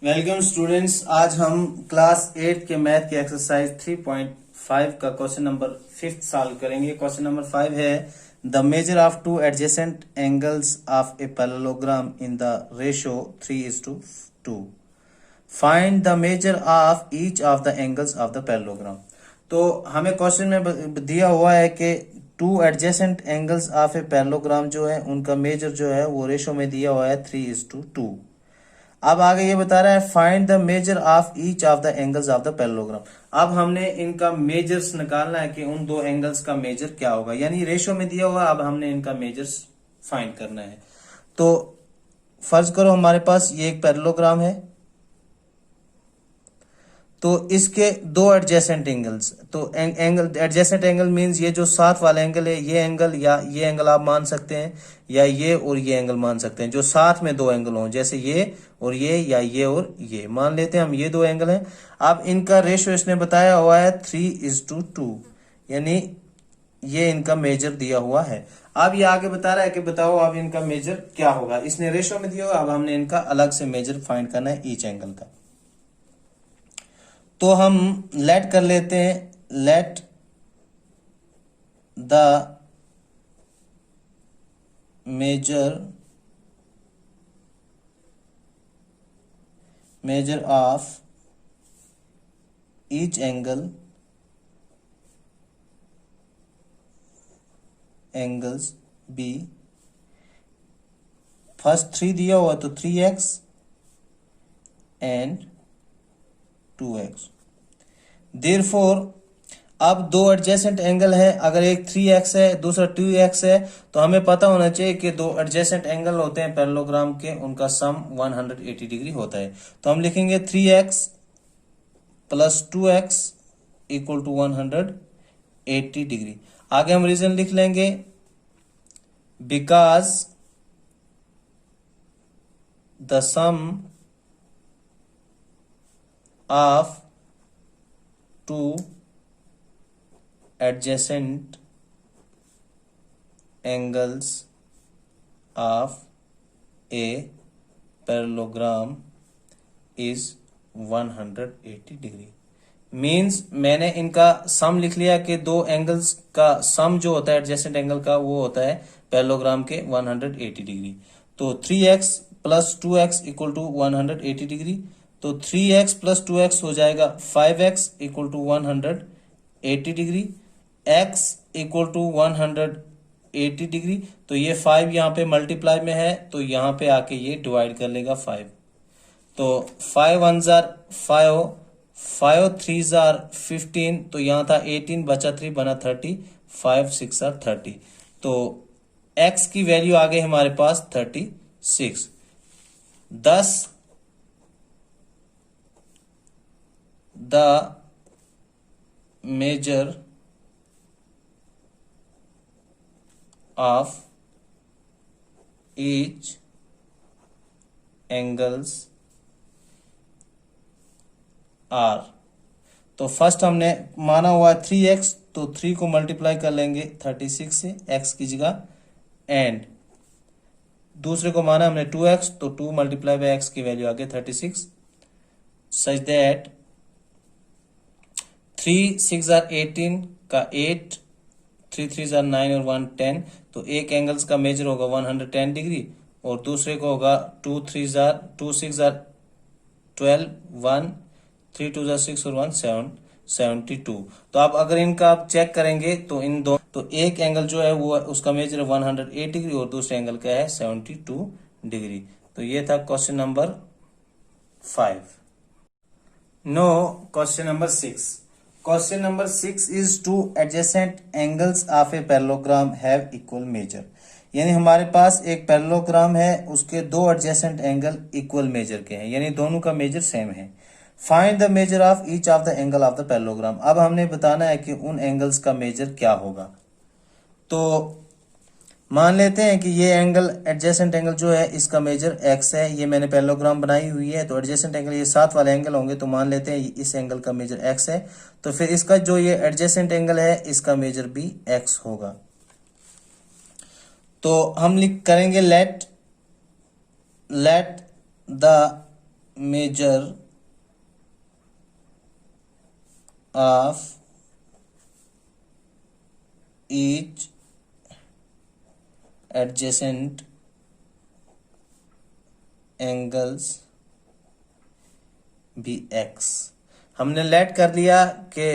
Welcome students. आज हम class 8 के मैथ के एक्सरसाइज 3.5 का क्वेश्चन नंबर 5 सॉल्व करेंगे। क्वेश्चन नंबर 5 है the measure of two adjacent angles of a parallelogram in the ratio 3:2। Find the measure of each of the angles of the parallelogram. तो हमें question में दिया हुआ है कि two adjacent angles of a parallelogram जो है उनका मेजर जो है वो रेशो में दिया हुआ है 3:2। अब आगे ये बता रहा है find the measure of each of the angles of the parallelogram. अब हमने इनका मेजर्स निकालना है कि उन दो एंगल्स का मेजर क्या होगा, यानी रेशो में दिया हुआ। अब हमने इनका मेजर्स फाइंड करना है। तो फर्ज करो हमारे पास ये एक पैरेललोग्राम है, तो इसके दो एडजेसेंट एंगल्स, तो एंगल एडजेसेंट एंगल मींस ये जो साथ वाला एंगल है, ये एंगल या ये एंगल आप मान सकते हैं, या ये और ये एंगल मान सकते हैं, जो साथ में दो एंगल हों, जैसे ये और ये, या ये और ये मान लेते हैं हम, ये दो एंगल हैं। अब इनका रेशियो इसने बताया हुआ है 3:2, यानी ये इनका मेजर दिया हुआ है। अब ये आगे बता रहा है कि बताओ अब इनका मेजर क्या होगा। इसने रेशियो में दिया हुआ, अब हमने इनका अलग से मेजर फाइंड करना है ईच एंगल का। तो हम लेट कर लेते हैं, let the measure of each angles be. First 3 दिया हुआ तो 3x एंड 2x। देयरफॉर अब दो एडजेसेंट एंगल है, अगर एक 3x है दूसरा 2x है, तो हमें पता होना चाहिए कि दो एडजेसेंट एंगल होते हैं पैरेललोग्राम के, उनका सम 180 डिग्री होता है। तो हम लिखेंगे 3x plus 2x equal to 180 degree. आगे हम रीजन लिख लेंगे, because the sum of two adjacent angles of a parallelogram is 180 degree. Means मैंने इनका सम लिख लिया कि दो एंगल्स का सम जो होता है एडजेसेंट एंगल का, वो होता है पैरेललोग्राम के 180 डिग्री। तो 3x plus 2x equal to 180 degree. तो 3x प्लस 2x हो जाएगा 5x equal to 180 degree, x equal to 180 degree. तो ये 5 यहाँ पे मल्टीप्लाई में है, तो यहाँ पे आके ये डिवाइड कर लेगा 5। तो 5 1 जार 5, 5 3 जार 15, तो यहाँ था 18 बचा 3 बना 30, 5 6 जार 30। तो x की वैल्यू आ गई हमारे पास 36। 10 the measure of each angles are। तो फर्स्ट हमने माना हुआ 3x, तो 3 को मल्टीप्लाई कर लेंगे 36 से x की जगह, एंड दूसरे को माना हमने 2x, तो 2 मल्टीप्लाई बाय x की वैल्यू आ गई 36, सच दैट 3 6 जार 18 का 8, 3 3 जार 9 और 1 10। तो एक एंगल्स का मेजर होगा 110 डिग्री, और दूसरे को होगा 2 6 जार 12, 1 3 2 जार 6 और 1 7, 72। तो आप अगर इनका आप चेक करेंगे तो इन दो, तो एक एंगल जो है वो उसका मेजर 108 डिग्री और दूसरे एंगल का है 72 डिग्री। तो ये था question number 5। No question number 6। Question number 6 is two adjacent angles of a parallelogram have equal measure। यानी हमारे पास एक पैरेललोग्राम है, उसके दो एडजेसेंट एंगल इक्वल मेजर के हैं, यानी दोनों का मेजर सेम है। Find the measure of each of the angle of the parallelogram. अब हमने बताना है कि उन एंगल्स का मेजर क्या होगा। तो मान लेते हैं कि ये एंगल एडजेसेंट एंगल जो है इसका मेजर x है, ये मैंने पैरेललोग्राम बनाई हुई है, तो एडजेसेंट एंगल ये साथ वाले एंगल होंगे, तो मान लेते हैं इस एंगल का मेजर x है। तो फिर इसका जो ये एडजेसेंट एंगल है इसका मेजर भी x होगा। तो हम लिख करेंगे let the measure of each adjacent angles भी x। हमने लेट कर लिया कि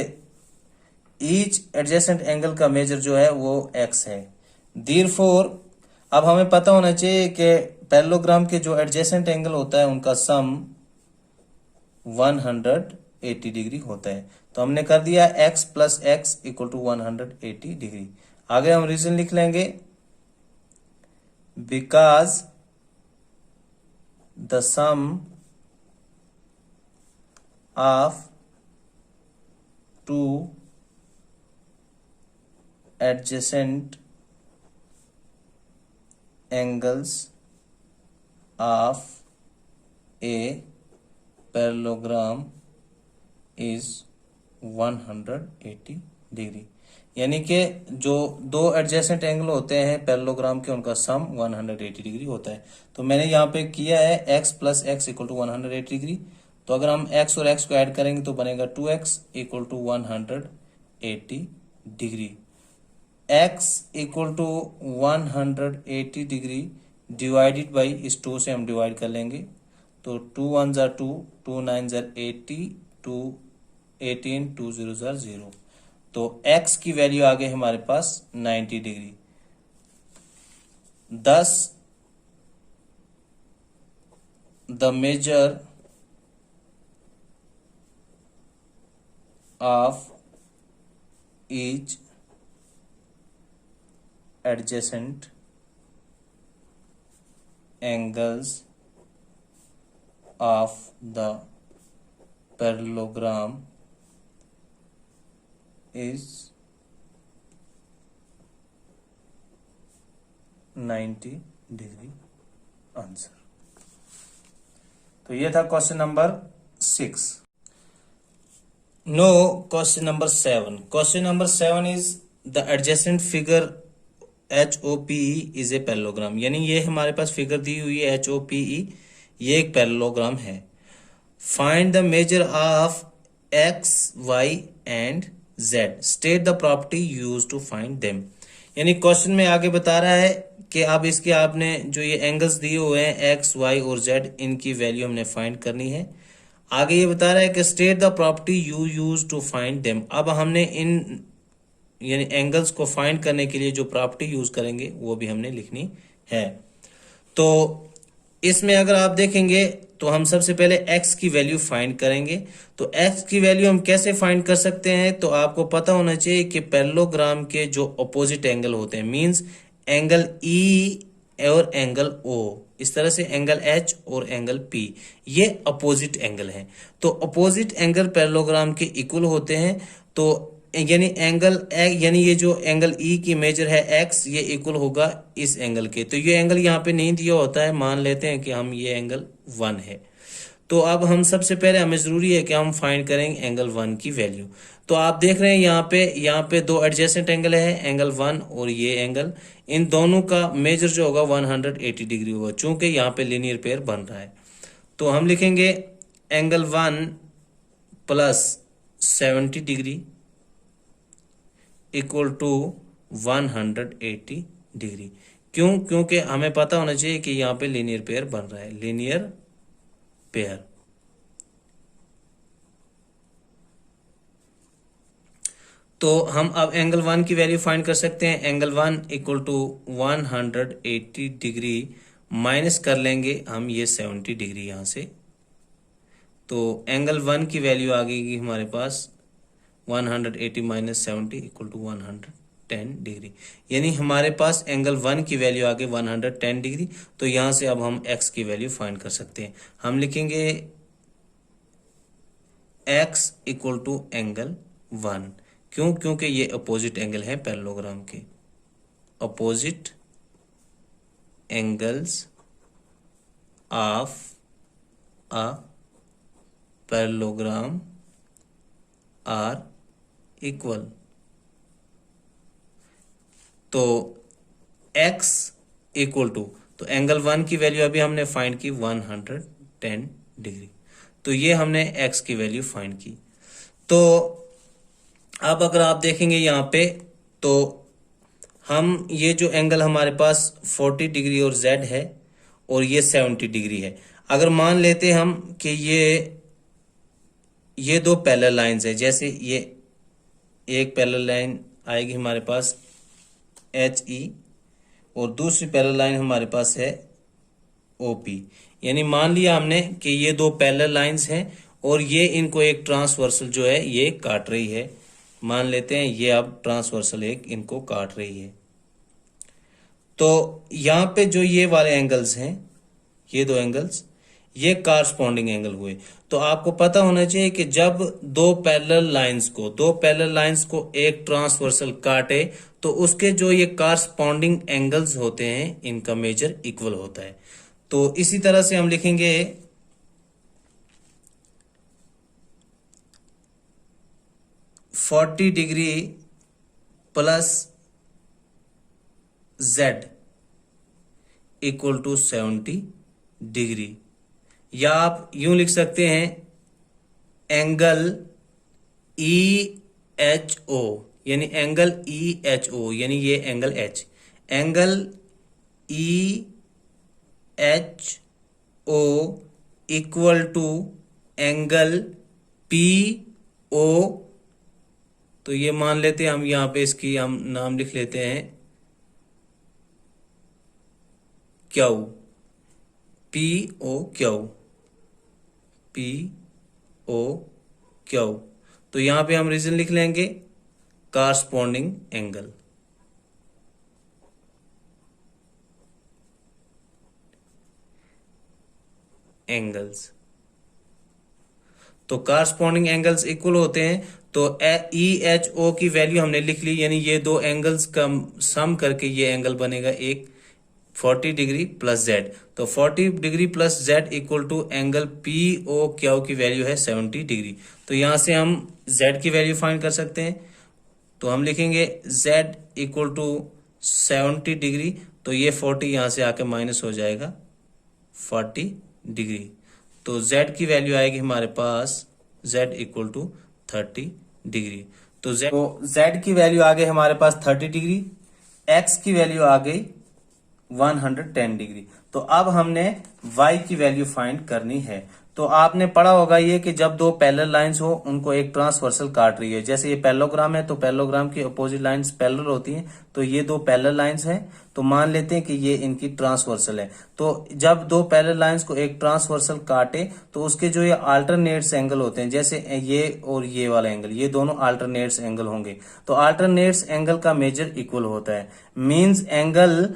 ईच एडजेसेंट एंगल का मेजर जो है वो x है। देयरफॉर अब हमें पता होना चाहिए कि पैरेललोग्राम के जो एडजेसेंट एंगल होता है उनका सम 180 डिग्री होता है। तो हमने कर दिया x plus x equal to 180 degree. आगे हम रीजन लिख लेंगे, because the sum of two adjacent angles of a parallelogram is 180 degree. यानी कि जो दो एडजेसेंट एंगल होते हैं पैरेललोग्राम के उनका सम 180 डिग्री होता है। तो मैंने यहाँ पे किया है x plus x equal to 180 degree. तो अगर हम x और x को ऐड करेंगे तो बनेगा 2x equal to 180 degree. x equal to 180 degree divided by इस 2 से हम डिवाइड कर लेंगे। तो 2 1 जार 2, 2 9 जार 80, 2 18, 2 0 जार 0। तो x की वैल्यू आ गई हमारे पास 90 degree. thus the measure of each adjacent angles of the parallelogram is 90 degree answer. तो ये था question number 6। No question number 7। Question number 7 is the adjacent figure HOPE is a parallelogram. यानी ये हमारे पास फिगर दी हुई है HOPE, ये एक पैरेललोग्राम है। Find the measure of x, y and z। State the property use to find them. यानी question में आगे बता रहा है कि अब इसके आपने जो ये एंगल्स दिए हुए हैं x, y और z, इनकी वैल्यू हमने फाइंड करनी है। आगे ये बता रहा है कि state the property you use to find them. अब हमने इन यानी एंगल्स को फाइंड करने के लिए जो प्रॉपर्टी यूज करेंगे वो भी हमने लिखनी है। तो इसमें अगर आप देखेंगे तो हम सबसे पहले x की वैल्यू फाइंड करेंगे। तो x की वैल्यू हम कैसे फाइंड कर सकते हैं, तो आपको पता होना चाहिए कि पैरेललोग्राम के जो अपोजिट एंगल होते हैं, मींस एंगल E और एंगल O, इस तरह से एंगल H और एंगल P, ये अपोजिट एंगल हैं। तो अपोजिट एंगल पैरेललोग्राम के इक्वल होते हैं। तो यानी यानी ये जो एंगल E की मेजर है x, ये इक्वल होगा इस एंगल के। तो ये एंगल यहाँ पे नहीं दिया होता है, मान लेते हैं कि हम ये एंगल 1 है। तो अब हम सबसे पहले हमें जरूरी है कि हम फाइंड करेंगे एंगल 1 की वैल्यू। तो आप देख रहे हैं यहाँ पे दो एडजेसेंट एंगल है, एंगल 1 और ये एंगल, इन दोनों का मेजर जो होगा 180 डिग्री होगा, चूंकि यहाँ पे लीनियर पेयर बन रहा है। तो हम लिखेंगे angle 1 plus 70 degree equal to 180 degree. क्यों? क्योंकि हमें पता होना चाहिए कि यहाँ पे लीनियर पेयर बन रहा है, लीनियर पेयर। तो हम अब एंगल 1 की वैल्यू फाइंड कर सकते हैं। Angle 1 equal to 180 degree minus कर लेंगे हम ये 70 डिग्री यहां से। तो एंगल 1 की वैल्यू आ गई हमारे पास 180 माइनस 70 इक्वल टू 110 डिग्री। यानी हमारे पास एंगल 1 की वैल्यू आ गई 110 डिग्री। तो यहां से अब हम x की वैल्यू फाइंड कर सकते हैं। हम लिखेंगे x इक्वल टू एंगल 1। क्यों? क्योंकि ये अपोजिट एंगल है पैरेललोग्राम के। Opposite angles of a parallelogram are equal. तो x इक्वल टू, तो एंगल 1 की वैल्यू अभी हमने फाइंड की 110 डिग्री। तो ये हमने x की वैल्यू फाइंड की। तो अब अगर आप देखेंगे यहाँ पे, तो हम ये जो एंगल हमारे पास 40 डिग्री और z है और ये 70 डिग्री है। अगर मान लेते हम कि ये दो पैरेलल लाइंस है, जैसे ये एक पैरेलल लाइन आएगी हमारे पास HE और दूसरी पैरेलल लाइन हमारे पास है OP। यानी मान लिया हमने कि ये दो पैरेलल लाइंस हैं और ये इनको एक ट्रांसवर्सल जो है ये काट रही है। मान लेते हैं ये अब ट्रांसवर्सल एक इनको काट रही है। तो यहां पे जो ये वाले एंगल्स हैं, ये दो एंगल्स, ये कारस्पॉन्डिंग एंगल हुए। तो आपको पता होना चाहिए कि जब दो पैरेलल लाइंस को एक ट्रांसवर्सल काटे तो उसके जो ये कारस्पॉन्डिंग एंगल्स होते हैं इनका मेजर इक्वल होता है। तो इसी तरह से हम लिखेंगे 40 degree plus z equal to 70 degree, या आप यूं लिख सकते हैं एंगल EHO, यानी एंगल EHO यानी ये angle H, angle EHO equal to angle PO। तो ये मान लेते हैं हम, यहां पे इसकी हम नाम लिख लेते हैं क्यू, PO क्यू। तो यहां पे हम रीजन लिख लेंगे कारस्पॉन्डिंग एंगल्स। तो कारस्पॉन्डिंग एंगल्स इक्वल होते हैं। तो EHO की वैल्यू हमने लिख ली, यानी ये दो एंगल्स का सम करके ये एंगल बनेगा एक 40 डिग्री प्लस z। तो 40 degree plus z equal to angle POQ की वैल्यू है 70 डिग्री। तो यहां से हम z की वैल्यू फाइंड कर सकते हैं। तो हम लिखेंगे z इक्वल टू 70 डिग्री। तो ये 40 यहां से आके माइनस हो जाएगा 40 डिग्री। तो z की वैल्यू आएगी हमारे पास z इक्वल टू 30 डिग्री। तो z की वैल्यू आ गई हमारे पास 30 डिग्री, x की वैल्यू आ गई 110 डिग्री। तो अब हमने y की वैल्यू फाइंड करनी है। तो आपने पढ़ा होगा ये कि जब दो पैरेलल लाइंस हो उनको एक ट्रांसवर्सल काट रही है। जैसे ये पैरेललोग्राम है तो पैरेललोग्राम की अपोजिट लाइंस पैरेलल होती हैं। तो ये दो पैरेलल लाइंस हैं, तो मान लेते हैं कि ये इनकी ट्रांसवर्सल है। तो जब दो पैरेलल लाइंस को एक ट्रांसवर्सल काटे तो उसके जो ये अल्टरनेट्स एंगल होते हैं, जैसे ये और ये वाला एंगल, ये दोनों अल्टरनेट्स एंगल होंगे। तो अल्टरनेट्स एंगल का मेजर इक्वल होता है, means angle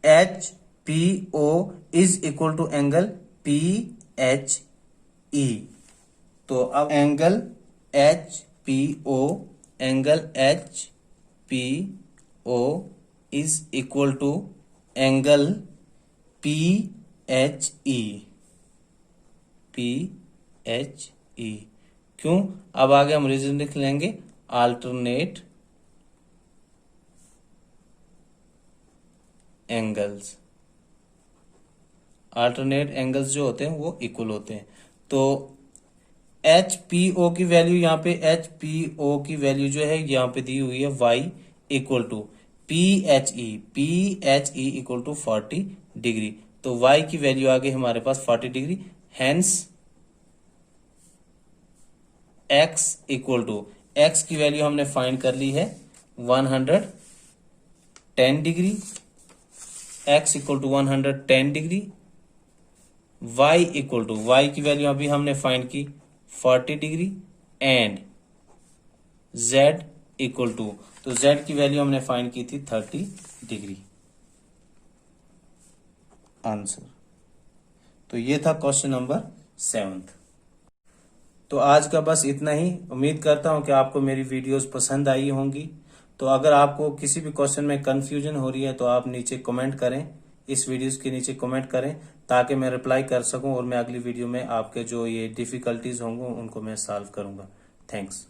HPO is equal to angle PHE। तो अब angle HPO is equal to angle PHE। क्यों? अब आगे हम रीजन लिख लेंगे अल्टरनेट एंगल्स जो होते हैं वो इक्वल होते हैं। तो HPO की वैल्यू, यहाँ पे HPO की वैल्यू जो है यहाँ पे दी हुई है y equal to PHE equal to 40 degree. तो y की वैल्यू आ गई हमारे पास 40 degree. Hence x equal to, x की वैल्यू हमने फाइंड कर ली है 110 degree, x equal to 110 degree. y equal to, y की वैल्यू अभी हमने फाइंड की 40 degree and z equal to, तो z की वैल्यू हमने फाइंड की थी 30 डिग्री। आंसर। तो ये था क्वेश्चन नंबर 7। तो आज का बस इतना ही। उम्मीद करता हूं कि आपको मेरी वीडियोस पसंद आई होंगी। तो अगर आपको किसी भी क्वेश्चन में कंफ्यूजन हो रही है तो आप नीचे कमेंट करें, इस वीडियोस के नीचे कमेंट करें ताकि मैं रिप्लाई कर सकूं और मैं अगली वीडियो में आपके जो ये डिफिकल्टीज होंगे उनको मैं सॉल्व करूंगा। थैंक्स।